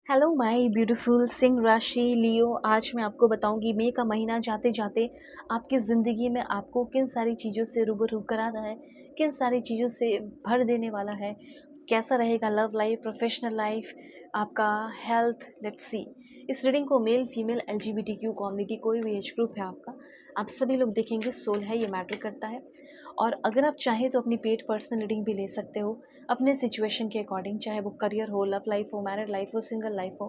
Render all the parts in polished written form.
Hello my beautiful Singh राशि लियो। आज मैं आपको बताऊंगी मई का महीना जाते जाते आपकी ज़िंदगी में आपको किन सारी चीज़ों से रूबरू कराना है, किन सारी चीज़ों से भर देने वाला है, कैसा रहेगा लव लाइफ, प्रोफेशनल लाइफ, आपका हेल्थ। Let's see. इस रीडिंग को मेल फीमेल LGBTQ कम्युनिटी कोई भी एज ग्रुप है आपका, आप सभी लोग देखेंगे। सोल है, ये मैटर करता है। और अगर आप चाहें तो अपनी पेड पर्सनल रीडिंग भी ले सकते हो अपने सिचुएशन के अकॉर्डिंग, चाहे वो करियर हो, लव लाइफ हो, मैरिड लाइफ हो, सिंगल लाइफ हो,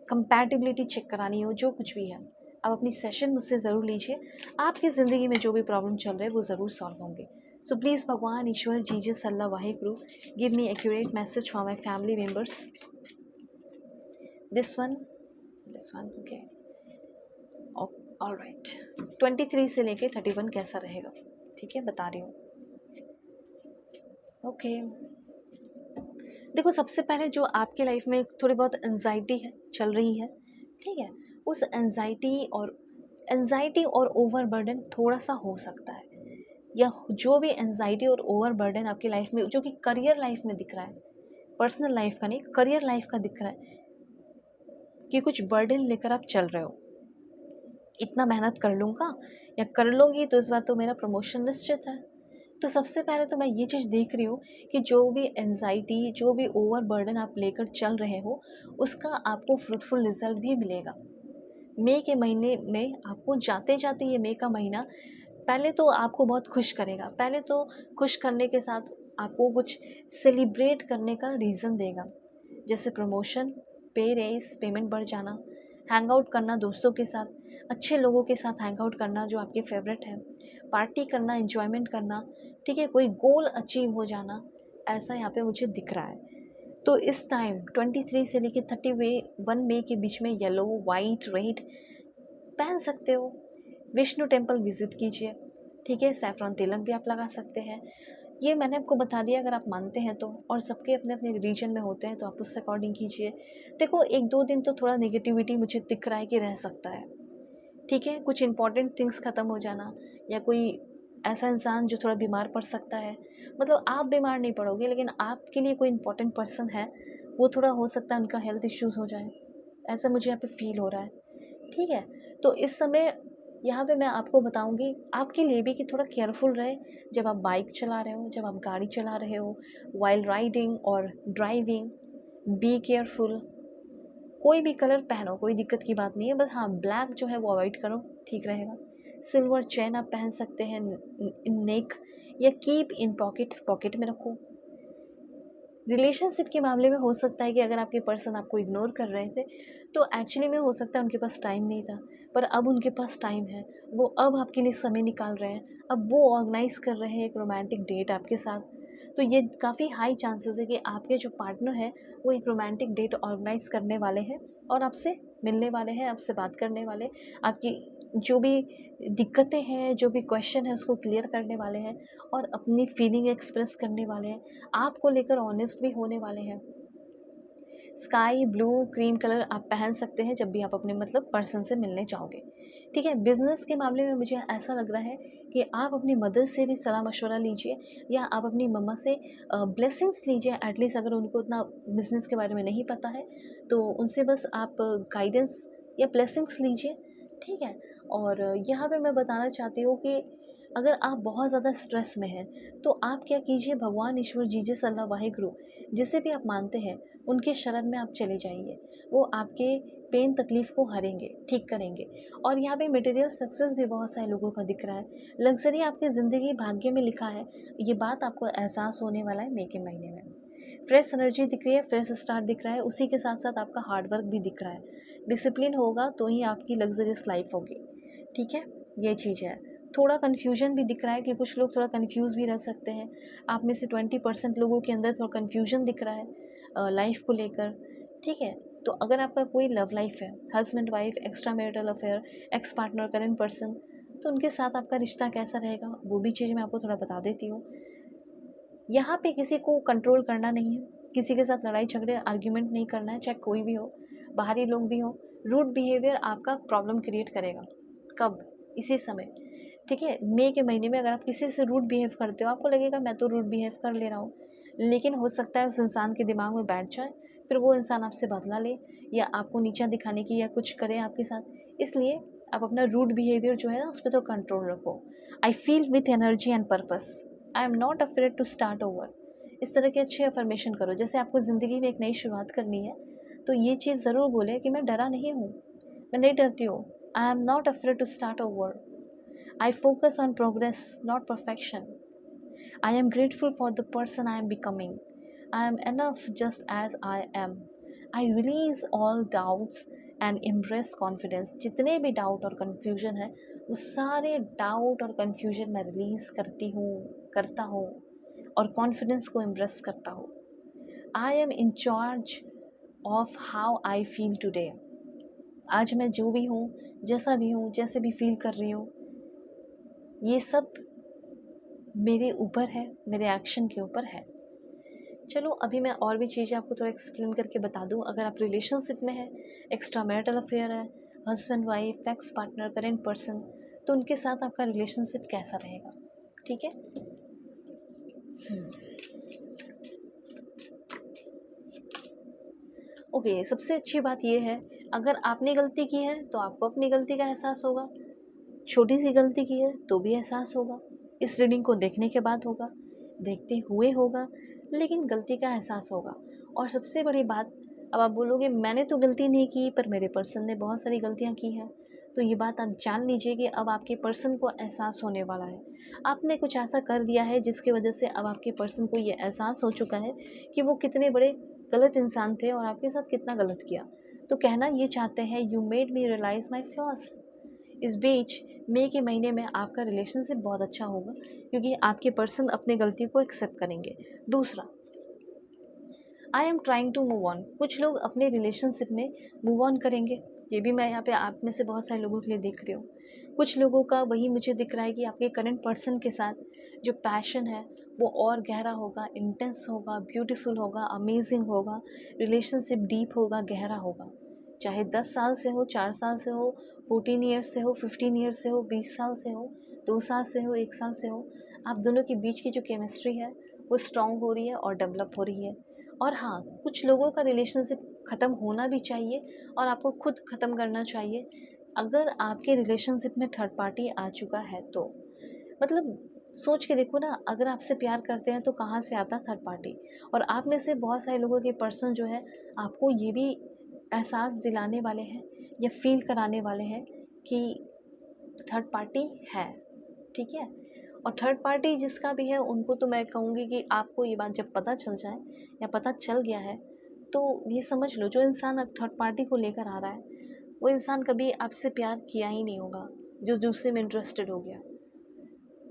कंपैटिबिलिटी चेक करानी हो, जो कुछ भी है। आप अपनी सेशन मुझसे ज़रूर लीजिए। आपकी ज़िंदगी में जो भी प्रॉब्लम चल रहे हैं वो ज़रूर सॉल्व होंगे। सो प्लीज़ भगवान, ईश्वर, जीजस, अल्लाह, Waheguru, give me accurate message for my family members. This one okay. All right. 23 से लेके 31 कैसा रहेगा, ठीक है, बता रही हूँ। ओके। देखो, सबसे पहले जो आपके लाइफ में थोड़ी बहुत एंजाइटी है, चल रही है, ठीक है, उस एंजाइटी और ओवरबर्डन थोड़ा सा हो सकता है, या जो भी एंजाइटी और ओवरबर्डन आपकी लाइफ में जो कि करियर लाइफ में दिख रहा है, पर्सनल लाइफ का नहीं, करियर लाइफ का दिख रहा है कि कुछ बर्डन लेकर आप चल रहे हो। इतना मेहनत कर लूँगा या कर लूँगी तो इस बार तो मेरा प्रमोशन निश्चित है। तो सबसे पहले तो मैं ये चीज़ देख रही हूँ कि जो भी एंजाइटी, जो भी ओवरबर्डन आप लेकर चल रहे हो, उसका आपको फ्रूटफुल रिजल्ट भी मिलेगा। मई के महीने में आपको जाते जाते ये मई का महीना पहले तो आपको बहुत खुश करेगा। पहले तो खुश करने के साथ आपको कुछ सेलिब्रेट करने का रीज़न देगा, जैसे प्रमोशन, पे रेस, पेमेंट बढ़ जाना, हैंग आउट करना दोस्तों के साथ, अच्छे लोगों के साथ हैंग आउट करना जो आपके फेवरेट है, पार्टी करना, एंजॉयमेंट करना, ठीक है, कोई गोल अचीव हो जाना, ऐसा यहाँ पे मुझे दिख रहा है। तो इस टाइम 23 से लेकर 31 मई के बीच में येलो, वाइट, रेड पहन सकते हो। विष्णु टेम्पल विजिट कीजिए, ठीक है, सैफरन तिलक भी आप लगा सकते हैं। ये मैंने आपको बता दिया अगर आप मानते हैं तो, और सबके अपने अपने रिलीजन में होते हैं तो आप उससे अकॉर्डिंग कीजिए। देखो, 1-2 दिन तो थोड़ा नेगेटिविटी मुझे दिख रहा है कि रह सकता है, ठीक है, कुछ इंपॉर्टेंट थिंग्स ख़त्म हो जाना, या कोई ऐसा इंसान जो थोड़ा बीमार पड़ सकता है। मतलब आप बीमार नहीं पड़ोगे, लेकिन आपके लिए कोई इंपॉर्टेंट पर्सन है, वो थोड़ा हो सकता है उनका हेल्थ इश्यूज़ हो जाए, ऐसा मुझे यहाँ पे फील हो रहा है, ठीक है। तो इस समय यहाँ पे मैं आपको बताऊँगी आपके लिए भी कि थोड़ा केयरफुल रहे जब आप बाइक चला रहे हो, जब आप गाड़ी चला रहे हो, व्हाइल राइडिंग और ड्राइविंग। Be careful. कोई भी कलर पहनो, कोई दिक्कत की बात नहीं है, बस हाँ, ब्लैक जो है वो अवॉइड करो, ठीक रहेगा। सिल्वर चेन आप पहन सकते हैं इन नेक, या कीप इन पॉकेट, पॉकेट में रखो। रिलेशनशिप के मामले में हो सकता है कि अगर आपके पर्सन आपको इग्नोर कर रहे थे तो एक्चुअली में हो सकता है उनके पास टाइम नहीं था, पर अब उनके पास टाइम है, वो अब आपके लिए समय निकाल रहे हैं, अब वो ऑर्गेनाइज कर रहे हैं एक रोमांटिक डेट आपके साथ। तो ये काफ़ी हाई चांसेस है कि आपके जो पार्टनर है वो एक रोमांटिक डेट ऑर्गेनाइज करने वाले हैं और आपसे मिलने वाले हैं, आपसे बात करने वाले, आपकी जो भी दिक्कतें हैं, जो भी क्वेश्चन है उसको क्लियर करने वाले हैं, और अपनी फीलिंग एक्सप्रेस करने वाले हैं, आपको लेकर ऑनेस्ट भी होने वाले हैं। स्काई ब्लू, क्रीम कलर आप पहन सकते हैं जब भी आप अपने मतलब पर्सन से मिलने जाओगे, ठीक है। बिजनेस के मामले में मुझे ऐसा लग रहा है कि आप अपनी मदर से भी सलाह मशवरा लीजिए, या आप अपनी मम्मा से ब्लेसिंग्स लीजिए। एटलीस्ट अगर उनको उतना बिजनेस के बारे में नहीं पता है तो उनसे बस आप गाइडेंस या ब्लेसिंग्स लीजिए, ठीक है। और यहाँ पे मैं बताना चाहती हूँ कि अगर आप बहुत ज़्यादा स्ट्रेस में हैं तो आप क्या कीजिए, भगवान, ईश्वर, जीजस, अल्लाह, वाहिगुरु, जिसे भी आप मानते हैं उनके शरण में आप चले जाइए। वो आपके पेन तकलीफ़ को हरेंगे, ठीक करेंगे। और यहाँ पे मटेरियल सक्सेस भी बहुत सारे लोगों का दिख रहा है, लग्ज़री आपकी ज़िंदगी भाग्य में लिखा है, ये बात आपको एहसास होने वाला है मई के महीने में। फ्रेश एनर्जी दिख रही है, फ्रेश स्टार्ट दिख रहा है, उसी के साथ साथ आपका हार्ड वर्क भी दिख रहा है। डिसिप्लिन होगा तो ही आपकी लग्जरियस लाइफ होगी, ठीक है, ये चीज़ है। थोड़ा कन्फ्यूजन भी दिख रहा है कि कुछ लोग थोड़ा कन्फ्यूज़ भी रह सकते हैं। आप में से 20% लोगों के अंदर थोड़ा कन्फ्यूजन दिख रहा है लाइफ को लेकर, ठीक है। तो अगर आपका कोई लव लाइफ है, husband wife, extra marital affair, ex partner, current person, तो उनके साथ आपका रिश्ता कैसा रहेगा वो भी चीज़ मैं आपको थोड़ा बता देती हूँ। यहाँ पे किसी को कंट्रोल करना नहीं है, किसी के साथ लड़ाई झगड़े आर्ग्यूमेंट नहीं करना है, चाहे कोई भी हो, बाहरी लोग भी हो। रूड बिहेवियर आपका प्रॉब्लम क्रिएट करेगा। कब? इसी समय, ठीक है। मई के महीने में अगर आप किसी से रूड बिहेव करते हो, आपको लगेगा मैं तो रूड बिहेव कर ले रहा हूँ, लेकिन हो सकता है उस इंसान के दिमाग में बैठ जाए, फिर वो इंसान आपसे बदला ले या आपको नीचा दिखाने की या कुछ करे आपके साथ। इसलिए आप अपना रूड बिहेवियर जो है ना उस पर तो कंट्रोल रखो। I feel with energy and purpose, I am not afraid to start over. इस तरह के अच्छे अफर्मेशन करो। जैसे आपको ज़िंदगी में एक नई शुरुआत करनी है तो ये चीज़ ज़रूर बोले कि मैं डरा नहीं हूँ, मैं नहीं डरती हूँ। I am not afraid to start over, I focus on progress not perfection, I am grateful for the person I am becoming. I am enough just as I am. I release all doubts and embrace confidence. जितने भी doubt और confusion है वो सारे doubt और confusion मैं release करती हूँ, करता हूँ और कॉन्फिडेंस को एम्ब्रेस करता हूँ। I am in charge of how I feel today. आज मैं जो भी हूँ, जैसा भी हूँ, जैसे भी फील कर रही हूँ, ये सब मेरे ऊपर है, मेरे एक्शन के ऊपर है। चलो अभी मैं और भी चीज़ें आपको थोड़ा एक्सप्लेन करके बता दूँ। अगर आप रिलेशनशिप में है, एक्स्ट्रा मैरिटल अफेयर है, husband wife, ex partner, current person, तो उनके साथ आपका रिलेशनशिप कैसा रहेगा, ठीक है। ओके, सबसे अच्छी बात ये है, अगर आपने गलती की है तो आपको अपनी गलती का एहसास होगा, छोटी सी गलती की है तो भी एहसास होगा। इस रीडिंग को देखने के बाद होगा, देखते हुए होगा, लेकिन गलती का एहसास होगा। और सबसे बड़ी बात, अब आप बोलोगे मैंने तो गलती नहीं की पर मेरे पर्सन ने बहुत सारी गलतियां की हैं, तो ये बात आप जान लीजिए कि अब आपके पर्सन को एहसास होने वाला है। आपने कुछ ऐसा कर दिया है जिसकी वजह से अब आपके पर्सन को ये एहसास हो चुका है कि वो कितने बड़े गलत इंसान थे और आपके साथ कितना गलत किया। तो कहना ये चाहते हैं, you made me realise my flaws. इस बीच मई के महीने में आपका रिलेशनशिप बहुत अच्छा होगा क्योंकि आपके पर्सन अपनी गलती को एक्सेप्ट करेंगे। दूसरा, I am trying to move on. कुछ लोग अपने रिलेशनशिप में मूव ऑन करेंगे, ये भी मैं यहाँ पे आप में से बहुत सारे लोगों के लिए देख रही हूँ। कुछ लोगों का वही मुझे दिख रहा है कि आपके करंट पर्सन के साथ जो पैशन है वो और गहरा होगा, इंटेंस होगा, ब्यूटीफुल होगा, अमेजिंग होगा, रिलेशनशिप डीप होगा, गहरा होगा। चाहे 10 साल से हो, 4 साल से हो, 14 ईयर्स से हो, 15 ईयर्स से हो, 20 साल से हो, 2 साल से हो, 1 साल से हो, आप दोनों के बीच की जो केमिस्ट्री है वो स्ट्रॉन्ग हो रही है और डेवलप हो रही है। और हाँ, कुछ लोगों का रिलेशनशिप ख़त्म होना भी चाहिए और आपको खुद ख़त्म करना चाहिए। अगर आपके रिलेशनशिप में थर्ड पार्टी आ चुका है तो मतलब सोच के देखो ना, अगर आपसे प्यार करते हैं तो कहाँ से आता थर्ड पार्टी। और आप में से बहुत सारे लोगों के पर्सन जो है आपको ये भी एहसास दिलाने वाले हैं या फील कराने वाले हैं कि थर्ड पार्टी है, ठीक है। और थर्ड पार्टी जिसका भी है उनको तो मैं कहूँगी कि आपको ये बात जब पता चल जाए या पता चल गया है तो ये समझ लो, जो इंसान थर्ड पार्टी को लेकर आ रहा है वो इंसान कभी आपसे प्यार किया ही नहीं होगा, जो दूसरे में इंटरेस्टेड हो गया।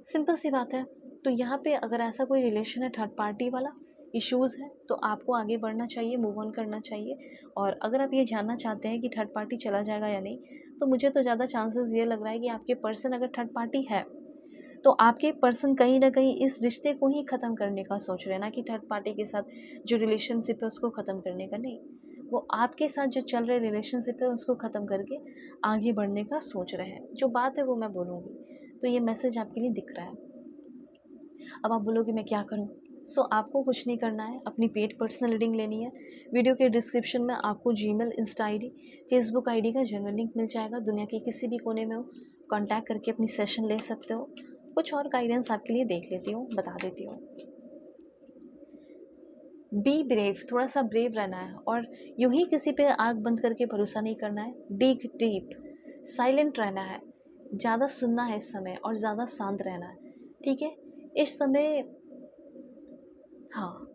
सिंपल सी बात है। तो यहाँ पे अगर ऐसा कोई रिलेशन है थर्ड पार्टी वाला, इश्यूज़ है, तो आपको आगे बढ़ना चाहिए, मूव ऑन करना चाहिए। और अगर आप ये जानना चाहते हैं कि थर्ड पार्टी चला जाएगा या नहीं, तो मुझे तो ज़्यादा चांसेस ये लग रहा है कि आपके पर्सन अगर थर्ड पार्टी है तो आपके पर्सन कहीं ना कहीं इस रिश्ते को ही ख़त्म करने का सोच रहे हैं, ना कि थर्ड पार्टी के साथ जो रिलेशनशिप है उसको ख़त्म करने का नहीं। वो आपके साथ जो चल रहे रिलेशनशिप है उसको ख़त्म करके आगे बढ़ने का सोच रहे हैं। जो बात है वो मैं बोलूँगी, तो ये मैसेज आपके लिए दिख रहा है। अब आप बोलोगे मैं क्या करूँ। सो आपको कुछ नहीं करना है, अपनी पेड पर्सनल रीडिंग लेनी है। वीडियो के डिस्क्रिप्शन में आपको Gmail, Insta ID, Facebook ID का जनरल लिंक मिल जाएगा। दुनिया के किसी भी कोने में हो, कांटेक्ट करके अपनी सेशन ले सकते हो। कुछ और गाइडेंस आपके लिए देख लेती हूँ, बता देती हूँ। बी ब्रेव, थोड़ा सा ब्रेव रहना है और यूं ही किसी पे आँख बंद करके भरोसा नहीं करना है। डिग डीप, साइलेंट रहना है, ज़्यादा सुनना है इस समय और ज़्यादा शांत रहना है, ठीक है। इस समय हाँ,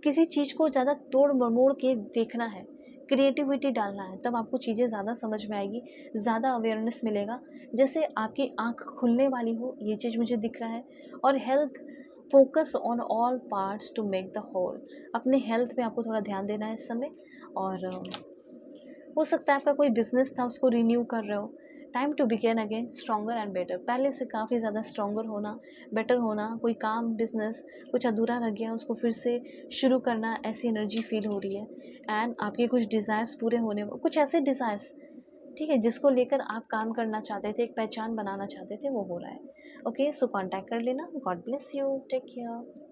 किसी चीज़ को ज़्यादा तोड़ मरोड़ के देखना है, क्रिएटिविटी डालना है, तब आपको चीज़ें ज़्यादा समझ में आएगी, ज़्यादा अवेयरनेस मिलेगा। जैसे आपकी आँख खुलने वाली हो, ये चीज़ मुझे दिख रहा है। और health, focus on all parts to make the whole. अपने हेल्थ पे आपको थोड़ा ध्यान देना है इस समय। और हो सकता है आपका कोई बिजनेस था उसको रिन्यू कर रहे हो। Time to begin again stronger and better, पहले से काफ़ी ज़्यादा स्ट्रॉन्गर होना, बेटर होना। कोई काम, बिजनेस कुछ अधूरा रह गया उसको फिर से शुरू करना, ऐसी एनर्जी फील हो रही है। एंड आपके कुछ डिज़ायर्स पूरे होने, कुछ ऐसे डिज़ायर्स, ठीक है, जिसको लेकर आप काम करना चाहते थे, एक पहचान बनाना चाहते थे, वो हो रहा है। ओके, सो कॉन्टैक्ट कर लेना। God bless you, take care.